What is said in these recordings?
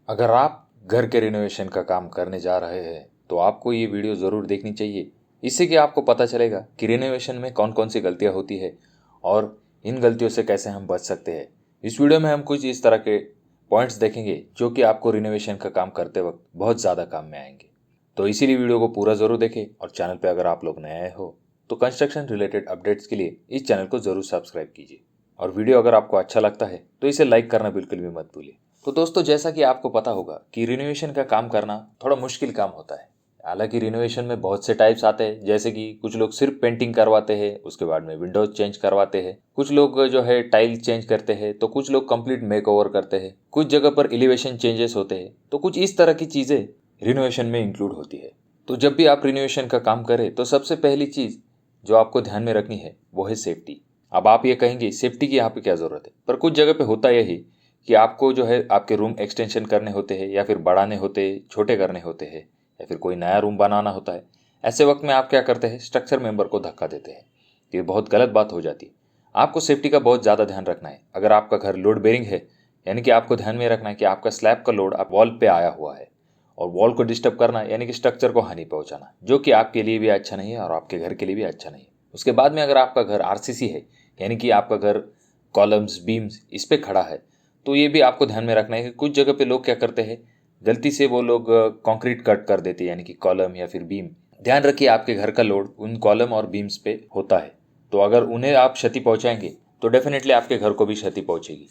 अगर आप घर के रिनोवेशन का काम करने जा रहे हैं तो आपको ये वीडियो ज़रूर देखनी चाहिए। इससे कि आपको पता चलेगा कि रिनोवेशन में कौन कौन सी गलतियाँ होती है और इन गलतियों से कैसे हम बच सकते हैं। इस वीडियो में हम कुछ इस तरह के पॉइंट्स देखेंगे जो कि आपको रिनोवेशन का काम करते वक्त बहुत ज़्यादा काम में आएंगे। तो इसीलिए वीडियो को पूरा ज़रूर देखें और चैनल पर अगर आप लोग नए हो तो कंस्ट्रक्शन रिलेटेड अपडेट्स के लिए इस चैनल को ज़रूर सब्सक्राइब कीजिए। और वीडियो अगर आपको अच्छा लगता है तो इसे लाइक करना बिल्कुल भी मत भूलिए। तो दोस्तों, जैसा कि आपको पता होगा कि रिनोवेशन का काम करना थोड़ा मुश्किल काम होता है। हालांकि रिनोवेशन में बहुत से टाइप्स आते हैं, जैसे कि कुछ लोग सिर्फ पेंटिंग करवाते हैं, उसके बाद में विंडोज चेंज करवाते हैं, कुछ लोग जो है टाइल चेंज करते हैं, तो कुछ लोग कंप्लीट मेकओवर करते हैं, कुछ जगह पर एलिवेशन चेंजेस होते हैं। तो कुछ इस तरह की चीज़ें रिनोवेशन में इंक्लूड होती है। तो जब भी आप रिनोवेशन का काम करें तो सबसे पहली चीज़ जो आपको ध्यान में रखनी है वो है सेफ्टी। अब आप ये कहेंगे सेफ्टी की यहाँ पे क्या ज़रूरत है, पर कुछ जगह पे होता यही कि आपको जो है आपके रूम एक्सटेंशन करने होते हैं या फिर बढ़ाने होते हैं, छोटे करने होते हैं, या फिर कोई नया रूम बनाना होता है। ऐसे वक्त में आप क्या करते हैं, स्ट्रक्चर मेंबर को धक्का देते हैं। ये बहुत गलत बात हो जाती है। आपको सेफ्टी का बहुत ज़्यादा ध्यान रखना है। अगर आपका घर लोड बेरिंग है, यानी कि आपको ध्यान में रखना है कि आपका स्लैब का लोड आप वॉल पे आया हुआ है, और वॉल को डिस्टर्ब करना यानी कि स्ट्रक्चर को हानि पहुंचाना, जो कि आपके लिए भी अच्छा नहीं है और आपके घर के लिए भी अच्छा नहीं है। उसके बाद में अगर आपका घर आरसीसी है, यानी कि आपका घर कॉलम्स बीम्स इस पे खड़ा है, तो ये भी आपको ध्यान में रखना है कि कुछ जगह पे लोग क्या करते हैं, गलती से वो लोग कंक्रीट कट कर देते हैं, यानी कि कॉलम या फिर बीम। ध्यान रखिए आपके घर का लोड उन कॉलम और बीम्स पे होता है, तो अगर उन्हें आप क्षति पहुंचाएंगे तो डेफिनेटली आपके घर को भी क्षति पहुंचेगी।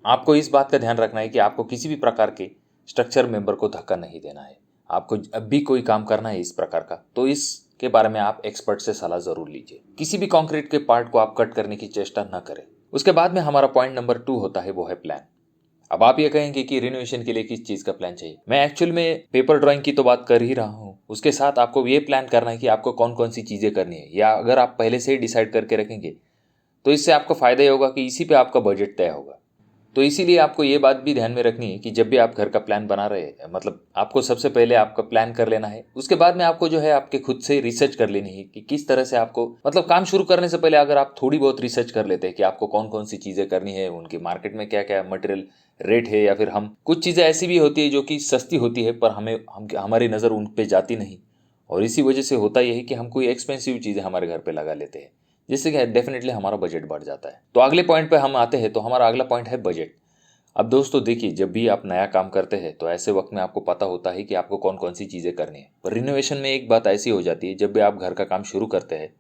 आपको इस बात का ध्यान रखना है कि आपको किसी भी प्रकार के स्ट्रक्चर मेंबर को धक्का नहीं देना है। आपको अब भी कोई काम करना है इस प्रकार का, तो इसके बारे में आप एक्सपर्ट से सलाह जरूर लीजिए। किसी भी कंक्रीट के पार्ट को आप कट करने की चेष्टा न करें। उसके बाद में हमारा पॉइंट नंबर 2 होता है, वो है प्लान। अब आप ये कहेंगे कि रिनोवेशन के लिए किस चीज़ का प्लान चाहिए। मैं एक्चुअल में पेपर ड्राइंग की तो बात कर ही रहा हूँ, उसके साथ आपको ये प्लान करना है कि आपको कौन कौन सी चीज़ें करनी है, या अगर आप पहले से ही डिसाइड करके रखेंगे तो इससे आपको फायदा ये होगा कि इसी पे आपका बजट तय होगा। तो इसीलिए आपको ये बात भी ध्यान में रखनी है कि जब भी आप घर का प्लान बना रहे हैं, मतलब आपको सबसे पहले आपका प्लान कर लेना है। उसके बाद में आपको जो है आपके खुद से रिसर्च कर लेनी है कि किस तरह से आपको, मतलब काम शुरू करने से पहले अगर आप थोड़ी बहुत रिसर्च कर लेते हैं कि आपको कौन कौन सी चीज़ें करनी है, उनकी मार्केट में क्या क्या मटेरियल रेट है, या फिर हम कुछ चीज़ें ऐसी भी होती है जो कि सस्ती होती है पर हमारी नज़र उन पर जाती नहीं, और इसी वजह से होता यही कि हम कोई एक्सपेंसिव चीज़ें हमारे घर पे लगा लेते हैं, जिससे कि डेफिनेटली हमारा बजट बढ़ जाता है। तो अगले पॉइंट पे हम आते हैं, तो हमारा अगला पॉइंट है बजट। अब दोस्तों देखिए, जब भी आप नया काम करते हैं तो ऐसे वक्त में आपको पता होता है कि आपको कौन कौन सी चीज़ें करनी है। पर रिनोवेशन में एक बात ऐसी हो जाती है, जब भी आप घर का काम शुरू करते हैं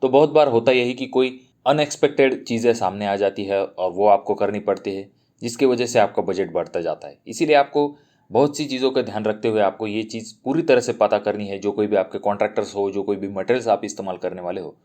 तो बहुत बार होता यही कि कोई अनएक्सपेक्टेड चीज़ें सामने आ जाती है और वो आपको करनी पड़ती है, जिसकी वजह से आपका बजट बढ़ता जाता है। इसीलिए आपको बहुत सी चीज़ों का ध्यान रखते हुए आपको ये चीज़ पूरी तरह से पता करनी है। जो कोई भी आपके कॉन्ट्रैक्टर्स हो, जो कोई भी मटेरियल्स आप इस्तेमाल करने वाले हो,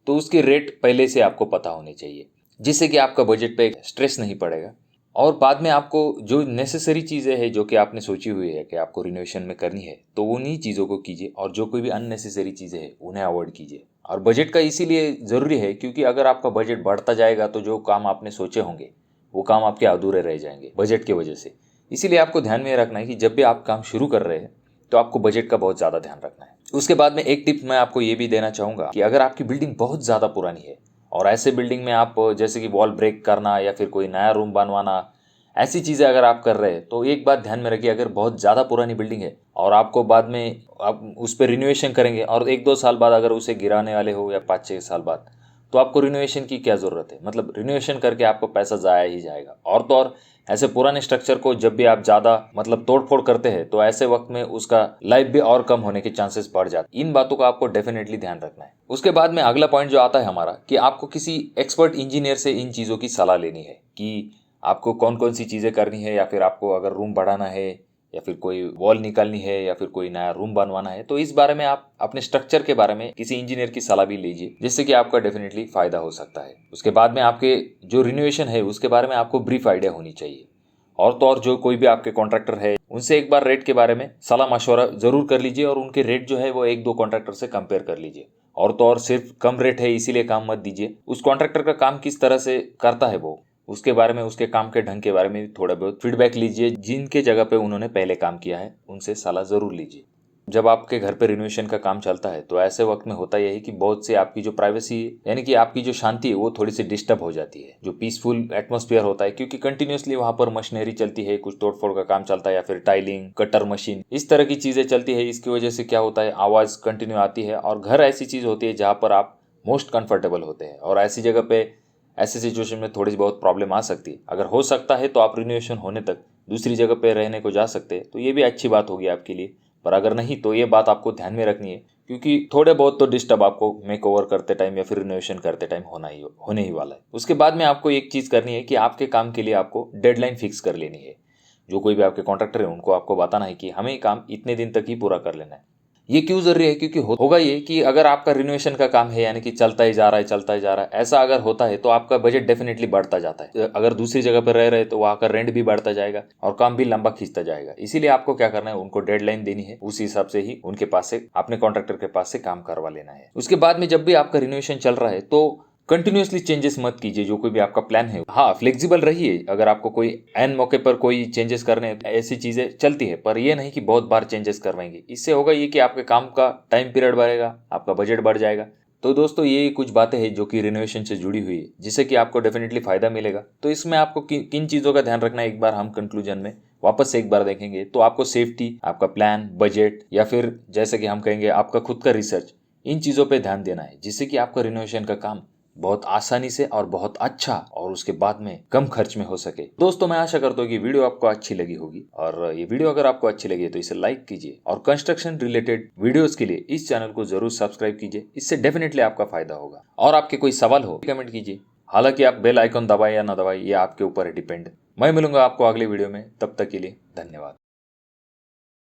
तो उसके रेट पहले से आपको पता होने चाहिए, जिससे कि आपका बजट पे स्ट्रेस नहीं पड़ेगा। और बाद में आपको जो नेसेसरी चीज़ें हैं जो कि आपने सोची हुई है कि आपको रिनोवेशन में करनी है, तो उन्हीं चीज़ों को कीजिए, और जो कोई भी अननेसेसरी चीज़ें हैं उन्हें अवॉइड कीजिए। और बजट का इसीलिए ज़रूरी है क्योंकि अगर आपका बजट बढ़ता जाएगा तो जो काम आपने सोचे होंगे वो काम आपके अधूरे रह जाएंगे बजट की वजह से। इसीलिए आपको ध्यान में रखना है कि जब भी आप काम शुरू कर रहे हैं तो आपको बजट का बहुत ज़्यादा ध्यान रखना है। उसके बाद में एक टिप मैं आपको ये भी देना चाहूँगा कि अगर आपकी बिल्डिंग बहुत ज़्यादा पुरानी है और ऐसे बिल्डिंग में आप जैसे कि वॉल ब्रेक करना या फिर कोई नया रूम बनवाना, ऐसी चीज़ें अगर आप कर रहे हैं, तो एक बात ध्यान में रखिए, अगर बहुत ज़्यादा पुरानी बिल्डिंग है और आपको बाद में आप उस पर रिनोवेशन करेंगे और 1-2 साल बाद अगर उसे गिराने वाले हो या 5-6 साल बाद, तो आपको रिनोवेशन की क्या ज़रूरत है। मतलब रिनोवेशन करके आपको पैसा ज़ाया ही जाएगा। और तो और ऐसे पुराने स्ट्रक्चर को जब भी आप ज़्यादा मतलब तोड़फोड़ करते हैं तो ऐसे वक्त में उसका लाइफ भी और कम होने के चांसेस बढ़ जाते हैं। इन बातों का आपको डेफिनेटली ध्यान रखना है। उसके बाद में अगला पॉइंट जो आता है हमारा, कि आपको किसी एक्सपर्ट इंजीनियर से इन चीज़ों की सलाह लेनी है कि आपको कौन कौन सी चीज़ें करनी है, या फिर आपको अगर रूम बढ़ाना है या फिर कोई वॉल निकालनी है या फिर कोई नया रूम बनवाना है, तो इस बारे में आप अपने स्ट्रक्चर के बारे में किसी इंजीनियर की सलाह भी लीजिए, जिससे कि आपका डेफिनेटली फायदा हो सकता है। उसके बाद में आपके जो रिनोवेशन है उसके बारे में आपको ब्रीफ आइडिया होनी चाहिए। और तो और जो कोई भी आपके कॉन्ट्रैक्टर है उनसे एक बार रेट के बारे में सलाह मशवरा जरूर कर लीजिए, और उनके रेट जो है वो 1-2 कॉन्ट्रैक्टर से कंपेयर कर लीजिए। और तो और सिर्फ कम रेट है इसीलिए काम मत दीजिए। उस कॉन्ट्रैक्टर का काम किस तरह से करता है वो, उसके बारे में, उसके काम के ढंग के बारे में थोड़ा बहुत फीडबैक लीजिए। जिनके जगह पे उन्होंने पहले काम किया है उनसे सलाह जरूर लीजिए। जब आपके घर पे रिनोवेशन का काम चलता है तो ऐसे वक्त में होता यह है कि बहुत से आपकी जो प्राइवेसी है यानी कि आपकी जो शांति है वो थोड़ी सी डिस्टर्ब हो जाती है, जो पीसफुल एटमोस्फियर होता है, क्योंकि कंटिन्यूअसली वहां पर मशीनरी चलती है, कुछ तोड़फोड़ का काम चलता है या फिर टाइलिंग, कटर मशीन, इस तरह की चीजें चलती है। इसकी वजह से क्या होता है, आवाज कंटिन्यू आती है और घर ऐसी चीज होती है जहां पर आप मोस्ट कंफर्टेबल होते हैं और ऐसी जगह पे ऐसे सिचुएशन में थोड़ी बहुत प्रॉब्लम आ सकती है। अगर हो सकता है तो आप रिनोवेशन होने तक दूसरी जगह पे रहने को जा सकते हैं, तो ये भी अच्छी बात होगी आपके लिए। पर अगर नहीं तो ये बात आपको ध्यान में रखनी है, क्योंकि थोड़े बहुत तो डिस्टर्ब आपको मेक ओवर करते टाइम या फिर रिनोवेशन करते टाइम होने ही वाला है। उसके बाद में आपको एक चीज करनी है कि आपके काम के लिए आपको डेडलाइन फिक्स कर लेनी है। जो कोई भी आपके कॉन्ट्रैक्टर है उनको आपको बताना है कि हमें काम इतने दिन तक ही पूरा कर लेना है। ये क्यों जरूरी है, क्योंकि होगा ये कि अगर आपका रिनोवेशन का काम है यानी कि चलता ही जा रहा है चलता ही जा रहा है, ऐसा अगर होता है तो आपका बजट डेफिनेटली बढ़ता जाता है। अगर दूसरी जगह पर रह रहे तो वहां का रेंट भी बढ़ता जाएगा और काम भी लंबा खींचता जाएगा। इसीलिए आपको क्या करना है, उनको डेडलाइन देनी है, उस हिसाब से ही उनके पास से अपने कॉन्ट्रैक्टर के पास से काम करवा लेना है। उसके बाद में जब भी आपका रिनोवेशन चल रहा है तो कंटिन्यूअसली चेंजेस मत कीजिए। जो कोई भी आपका प्लान है, हाँ फ्लेक्सिबल रहिए। अगर आपको कोई एन मौके पर कोई चेंजेस करने हैं, ऐसी चीजें चलती है, पर ये नहीं कि बहुत बार चेंजेस करवाएंगे। इससे होगा ये कि आपके काम का टाइम पीरियड बढ़ेगा, आपका बजट बढ़ जाएगा। तो दोस्तों ये कुछ बातें हैं जो कि रिनोवेशन से जुड़ी हुई है, जिससे कि आपको डेफिनेटली फायदा मिलेगा। तो इसमें आपको किन चीजों का ध्यान रखना है, एक बार हम कंक्लूजन में वापस से एक बार देखेंगे तो आपको सेफ्टी, आपका प्लान, बजट या फिर जैसे कि हम कहेंगे आपका खुद का रिसर्च, इन चीजों पे ध्यान देना है, जिससे कि आपका रिनोवेशन का काम बहुत आसानी से और बहुत अच्छा और उसके बाद में कम खर्च में हो सके। दोस्तों मैं आशा करता हूँ कि वीडियो आपको अच्छी लगी होगी, और ये वीडियो अगर आपको अच्छी लगी है तो इसे लाइक कीजिए और कंस्ट्रक्शन रिलेटेड वीडियोस के लिए इस चैनल को जरूर सब्सक्राइब कीजिए। इससे डेफिनेटली आपका फायदा होगा। और आपके कोई सवाल हो कमेंट कीजिए। हालांकि आप बेल आइकन दबाए या ना दबाए ये आपके ऊपर है डिपेंड। मैं मिलूंगा आपको अगले वीडियो में, तब तक के लिए धन्यवाद।